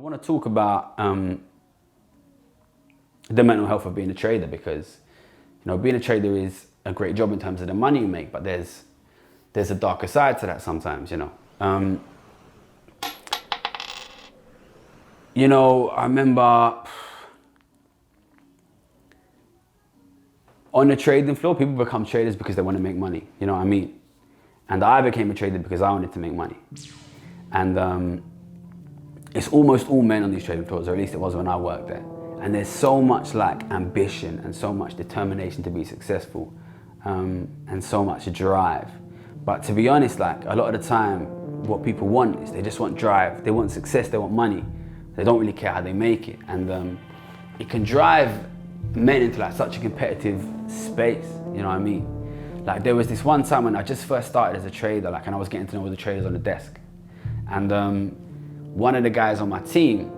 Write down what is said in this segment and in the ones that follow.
want to talk about the mental health of being a trader, because being a trader is a great job in terms of the money you make, but there's a darker side to that sometimes. I remember on the trading floor, people become traders because they want to make money. You know what I mean? And I became a trader because I wanted to make money. And it's almost all men on these trading floors, or at least it was when I worked there. And there's so much ambition and so much determination to be successful, and so much drive. But to be honest, a lot of the time, what people want is they just want drive, they want success, they want money. They don't really care how they make it. And it can drive men into such a competitive space, you know what I mean? There was this one time when I just first started as a trader, and I was getting to know all the traders on the desk. And one of the guys on my team,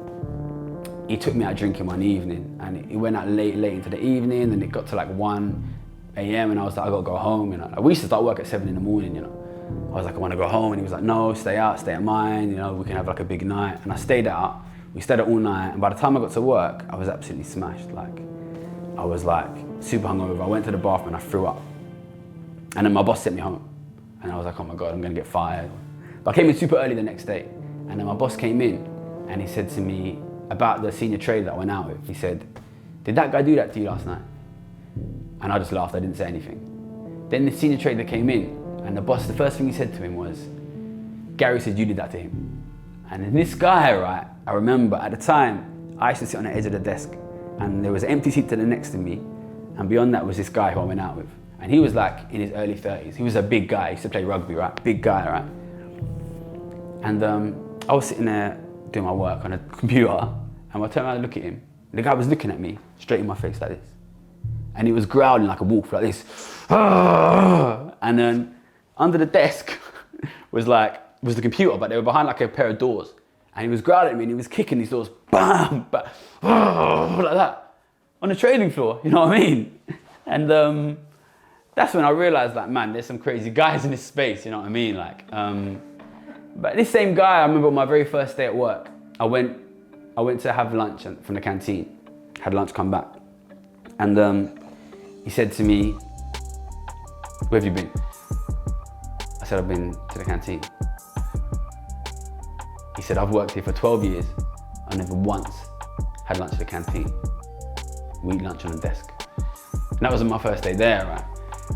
he took me out drinking one evening, and he went out late into the evening, and it got to 1 a.m. and I was like, I gotta go home, We used to start work at 7 in the morning, I was like, I wanna go home, and he was like, no, stay at mine, we can have a big night. And I stayed out, we stayed out all night, and by the time I got to work, I was absolutely smashed. I was super hungover. I went to the bathroom and I threw up. And then my boss sent me home. And I was like, oh my God, I'm gonna get fired. But I came in super early the next day. And then my boss came in and he said to me about the senior trader that I went out with. He said, did that guy do that to you last night? And I just laughed, I didn't say anything. Then the senior trader came in, and the boss, the first thing he said to him was, Gary said you did that to him. And then this guy, right, I remember at the time, I used to sit on the edge of the desk, and there was an empty seat to the next to me, and beyond that was this guy who I went out with. And he was in his early 30s. He was a big guy, he used to play rugby, right? Big guy, right? And I was sitting there doing my work on a computer, and I turned around and look at him. The guy was looking at me straight in my face like this. And he was growling like a wolf, like this. And then under the desk was the computer, but they were behind a pair of doors. And he was growling at me and he was kicking these doors, bam, bam, like that, on the trading floor, you know what I mean? And that's when I realized man, there's some crazy guys in this space, you know what I mean? But this same guy, I remember on my very first day at work, I went to have lunch from the canteen, had lunch, come back. And he said to me, where have you been? I said, I've been to the canteen. He said, I've worked here for 12 years. I never once had lunch at the canteen. We eat lunch on the desk. And that was my first day there, right?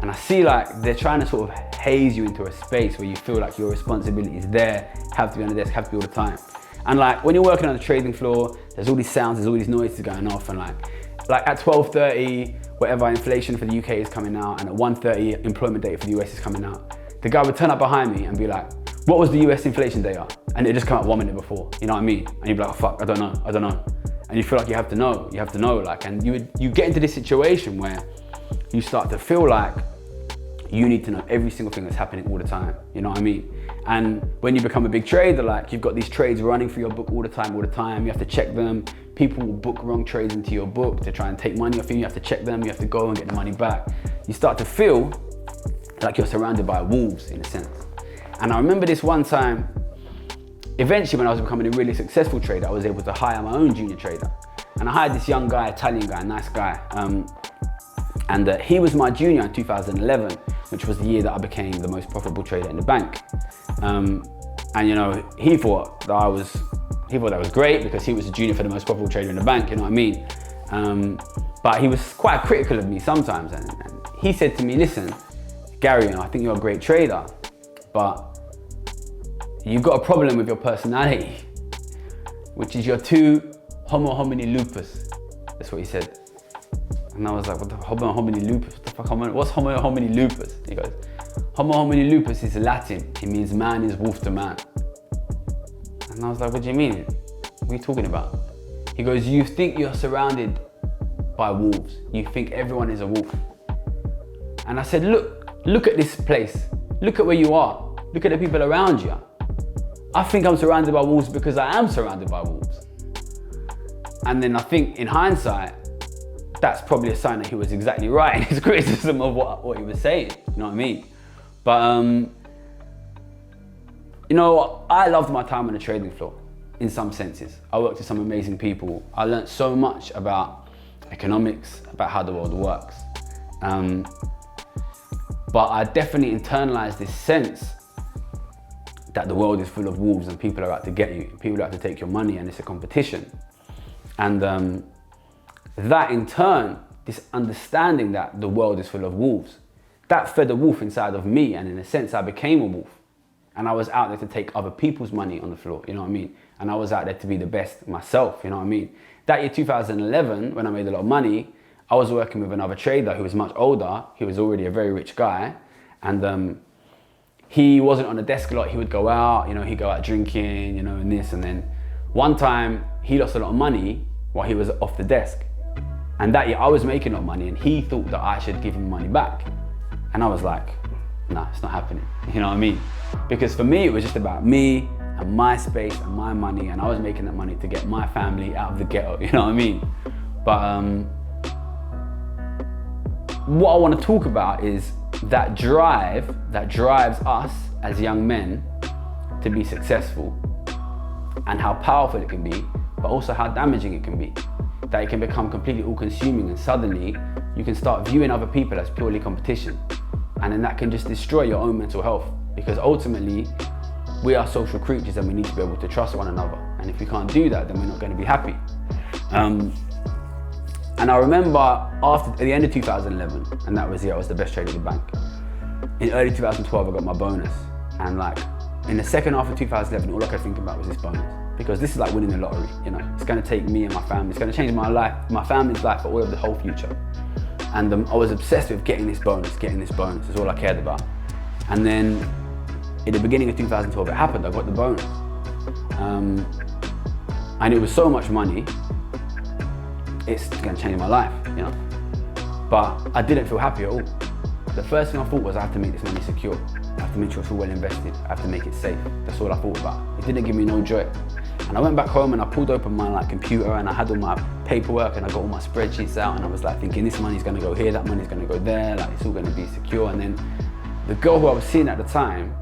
And I see they're trying to sort of haze you into a space where you feel your responsibility is there, have to be on the desk, have to be all the time. And when you're working on the trading floor, there's all these sounds, there's all these noises going off, and at 12:30, whatever, inflation for the UK is coming out, and at 1:30, employment data for the US is coming out. The guy would turn up behind me and be like, what was the US inflation data? And it just come out 1 minute before, you know what I mean? And you'd be like, oh fuck, I don't know. And you feel you have to know, and you get into this situation where you start to feel you need to know every single thing that's happening all the time, you know what I mean? And when you become a big trader, you've got these trades running through your book all the time, you have to check them. People will book wrong trades into your book to try and take money off you have to check them, you have to go and get the money back. You start to feel like you're surrounded by wolves, in a sense. And I remember this one time, eventually when I was becoming a really successful trader, I was able to hire my own junior trader. And I hired this young guy, Italian guy, nice guy. And he was my junior in 2011, which was the year that I became the most profitable trader in the bank. And he thought that was great because he was a junior for the most profitable trader in the bank, you know what I mean? But he was quite critical of me sometimes. And he said to me, listen, Gary, I think you're a great trader, but you've got a problem with your personality, which is you're too homo homini lupus. That's what he said. And I was like, what the homo homini lupus? What the fuck, what's homo homini lupus? He goes, homo homini lupus is Latin. It means man is wolf to man. And I was like, what do you mean? What are you talking about? He goes, you think you're surrounded by wolves. You think everyone is a wolf. And I said, look at this place. Look at where you are. Look at the people around you. I think I'm surrounded by wolves because I am surrounded by wolves. And then I think in hindsight, that's probably a sign that he was exactly right in his criticism of what he was saying, you know what I mean? But, I loved my time on the trading floor. in some senses. I worked with some amazing people. I learned so much about economics, about how the world works. But I definitely internalized this sense that the world is full of wolves and people are out to get you. People are out to take your money and it's a competition. And that in turn, this understanding that the world is full of wolves, that fed a wolf inside of me, and in a sense I became a wolf. And I was out there to take other people's money on the floor, you know what I mean? And I was out there to be the best myself, you know what I mean? That year 2011, when I made a lot of money, I was working with another trader who was much older. He was already a very rich guy. And he wasn't on the desk a lot. He would go out, you know, he'd go out drinking, you know, and this. And then one time he lost a lot of money while he was off the desk. And that year I was making a lot of money and he thought that I should give him money back. And I was like, nah, it's not happening. You know what I mean? Because for me, it was just about me and my space and my money. And I was making that money to get my family out of the ghetto, you know what I mean? But what I want to talk about is that drive that drives us as young men to be successful, and how powerful it can be, but also how damaging it can be. That it can become completely all-consuming, and suddenly you can start viewing other people as purely competition. And then that can just destroy your own mental health, because ultimately we are social creatures and we need to be able to trust one another. And if we can't do that, then we're not going to be happy. And I remember at the end of 2011, and that was the year I was the best trader at the bank. In early 2012, I got my bonus. And like in the second half of 2011, all I could think about was this bonus. Because this is like winning the lottery, you know. It's gonna take me and my family, it's gonna change my life, my family's life for all of the whole future. And I was obsessed with getting this bonus is all I cared about. And then in the beginning of 2012, it happened, I got the bonus. And it was so much money, it's gonna change my life, you know. But I didn't feel happy at all. The first thing I thought was I have to make this money secure. I have to make sure it's all well invested. I have to make it safe. That's all I thought about. It didn't give me no joy. And I went back home and I pulled open my computer and I had all my paperwork and I got all my spreadsheets out and I was like thinking this money's gonna go here, that money's gonna go there, like it's all gonna be secure. And then the girl who I was seeing at the time,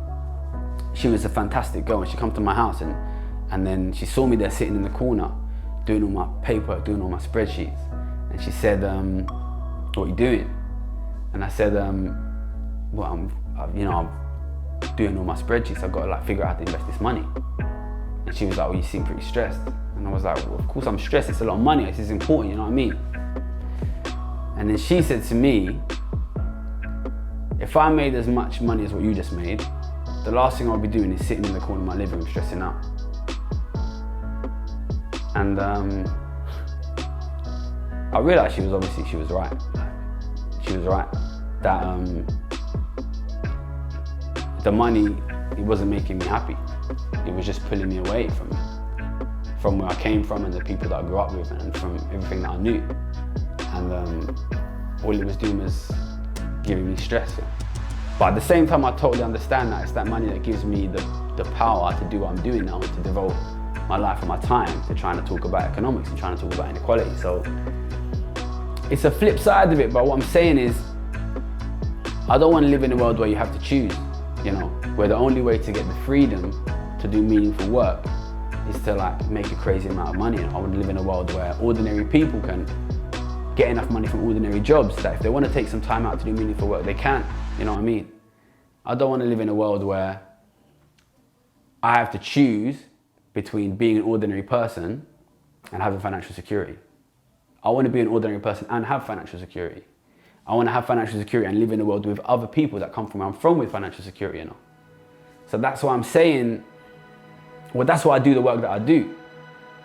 she was a fantastic girl and she come to my house and then she saw me there sitting in the corner doing all my paperwork, doing all my spreadsheets. And she said, what are you doing? And I said, well, I'm doing all my spreadsheets. I've got to like figure out how to invest this money. And she was like, well, you seem pretty stressed. And I was like, well, of course I'm stressed. It's a lot of money. This is important, you know what I mean? And then she said to me, if I made as much money as what you just made, the last thing I'll be doing is sitting in the corner of my living room stressing out. And I realized she was right. She was right. That the money, it wasn't making me happy. It was just pulling me away from where I came from and the people that I grew up with and from everything that I knew. And all it was doing was giving me stress. But at the same time, I totally understand that it's that money that gives me the power to do what I'm doing now, to devote my life and my time to trying to talk about economics and trying to talk about inequality. So it's a flip side of it, but what I'm saying is, I don't want to live in a world where you have to choose, you know, where the only way to get the freedom to do meaningful work is to like make a crazy amount of money. I want to live in a world where ordinary people can get enough money from ordinary jobs that if they want to take some time out to do meaningful work, they can, you know what I mean? I don't want to live in a world where I have to choose between being an ordinary person and having financial security. I want to be an ordinary person and have financial security. I want to have financial security and live in a world with other people that come from where I'm from with financial security, you know. So that's why I'm saying, well, that's why I do the work that I do.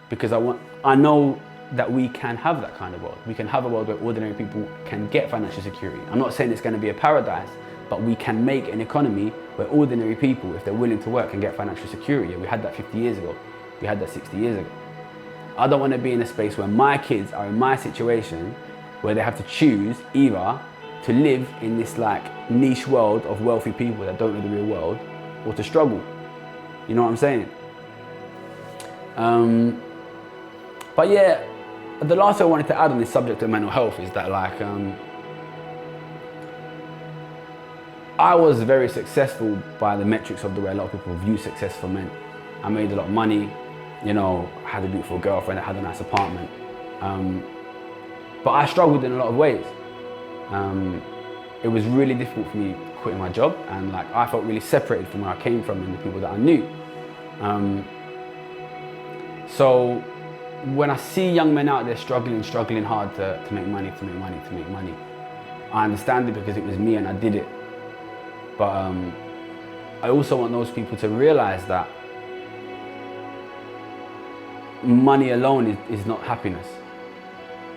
Because I know that we can have that kind of world. We can have a world where ordinary people can get financial security. I'm not saying it's going to be a paradise, but we can make an economy where ordinary people, if they're willing to work, can get financial security. We had that 50 years ago. We had that 60 years ago. I don't want to be in a space where my kids are in my situation where they have to choose either to live in this like niche world of wealthy people that don't know the real world, or to struggle. You know what I'm saying? But yeah, the last thing I wanted to add on this subject of mental health is that like, I was very successful by the metrics of the way a lot of people view success for men. I made a lot of money. you know, I had a beautiful girlfriend, I had a nice apartment. But I struggled in a lot of ways. It was really difficult for me quitting my job, and like I felt really separated from where I came from and the people that I knew. So when I see young men out there struggling hard to make money, I understand it because it was me and I did it. But I also want those people to realize that money alone is not happiness.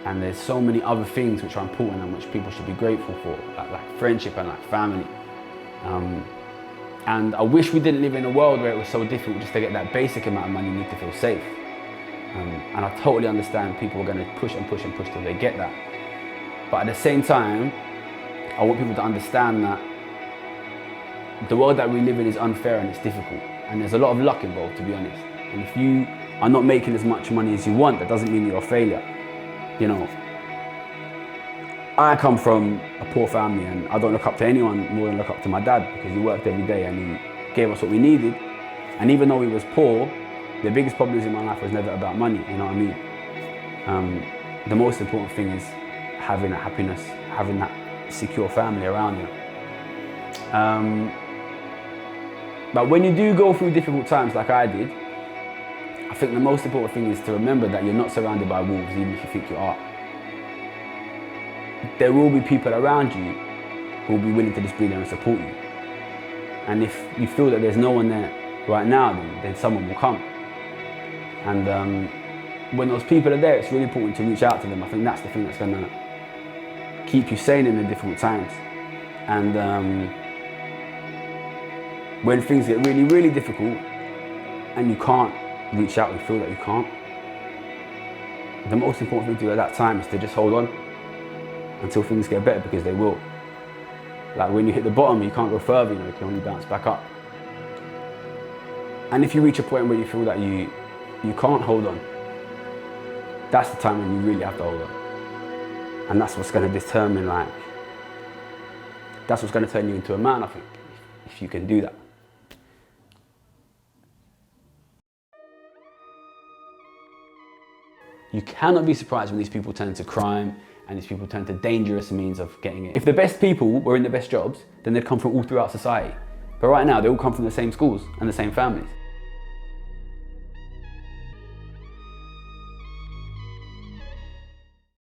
And there's so many other things which are important and which people should be grateful for, like friendship and like family. And I wish we didn't live in a world where it was so difficult just to get that basic amount of money you need to feel safe. And I totally understand people are going to push and push and push till they get that. But at the same time, I want people to understand that the world that we live in is unfair and it's difficult. And there's a lot of luck involved, to be honest. And if you are not making as much money as you want, that doesn't mean you're a failure. You know, I come from a poor family and I don't look up to anyone more than look up to my dad, because he worked every day and he gave us what we needed. And even though he was poor, the biggest problems in my life was never about money, you know what I mean? The most important thing is having that happiness, having that secure family around you. But when you do go through difficult times like I did, I think the most important thing is to remember that you're not surrounded by wolves, even if you think you are. There will be people around you who will be willing to just be there and support you. And if you feel that there's no one there right now, then someone will come. And when those people are there, it's really important to reach out to them. I think that's the thing that's going to keep you sane in the difficult times. And when things get really, really difficult and you can't reach out, you feel that you can't, the most important thing to do at that time is to just hold on until things get better, because they will. Like when you hit the bottom, you can't go further, you know, you can only bounce back up. And if you reach a point where you feel that you can't hold on, that's the time when you really have to hold on. And that's what's going to determine, like, that's what's going to turn you into a man, I think, if you can do that. You cannot be surprised when these people turn to crime and these people turn to dangerous means of getting it. If the best people were in the best jobs, then they'd come from all throughout society. But right now, they all come from the same schools and the same families.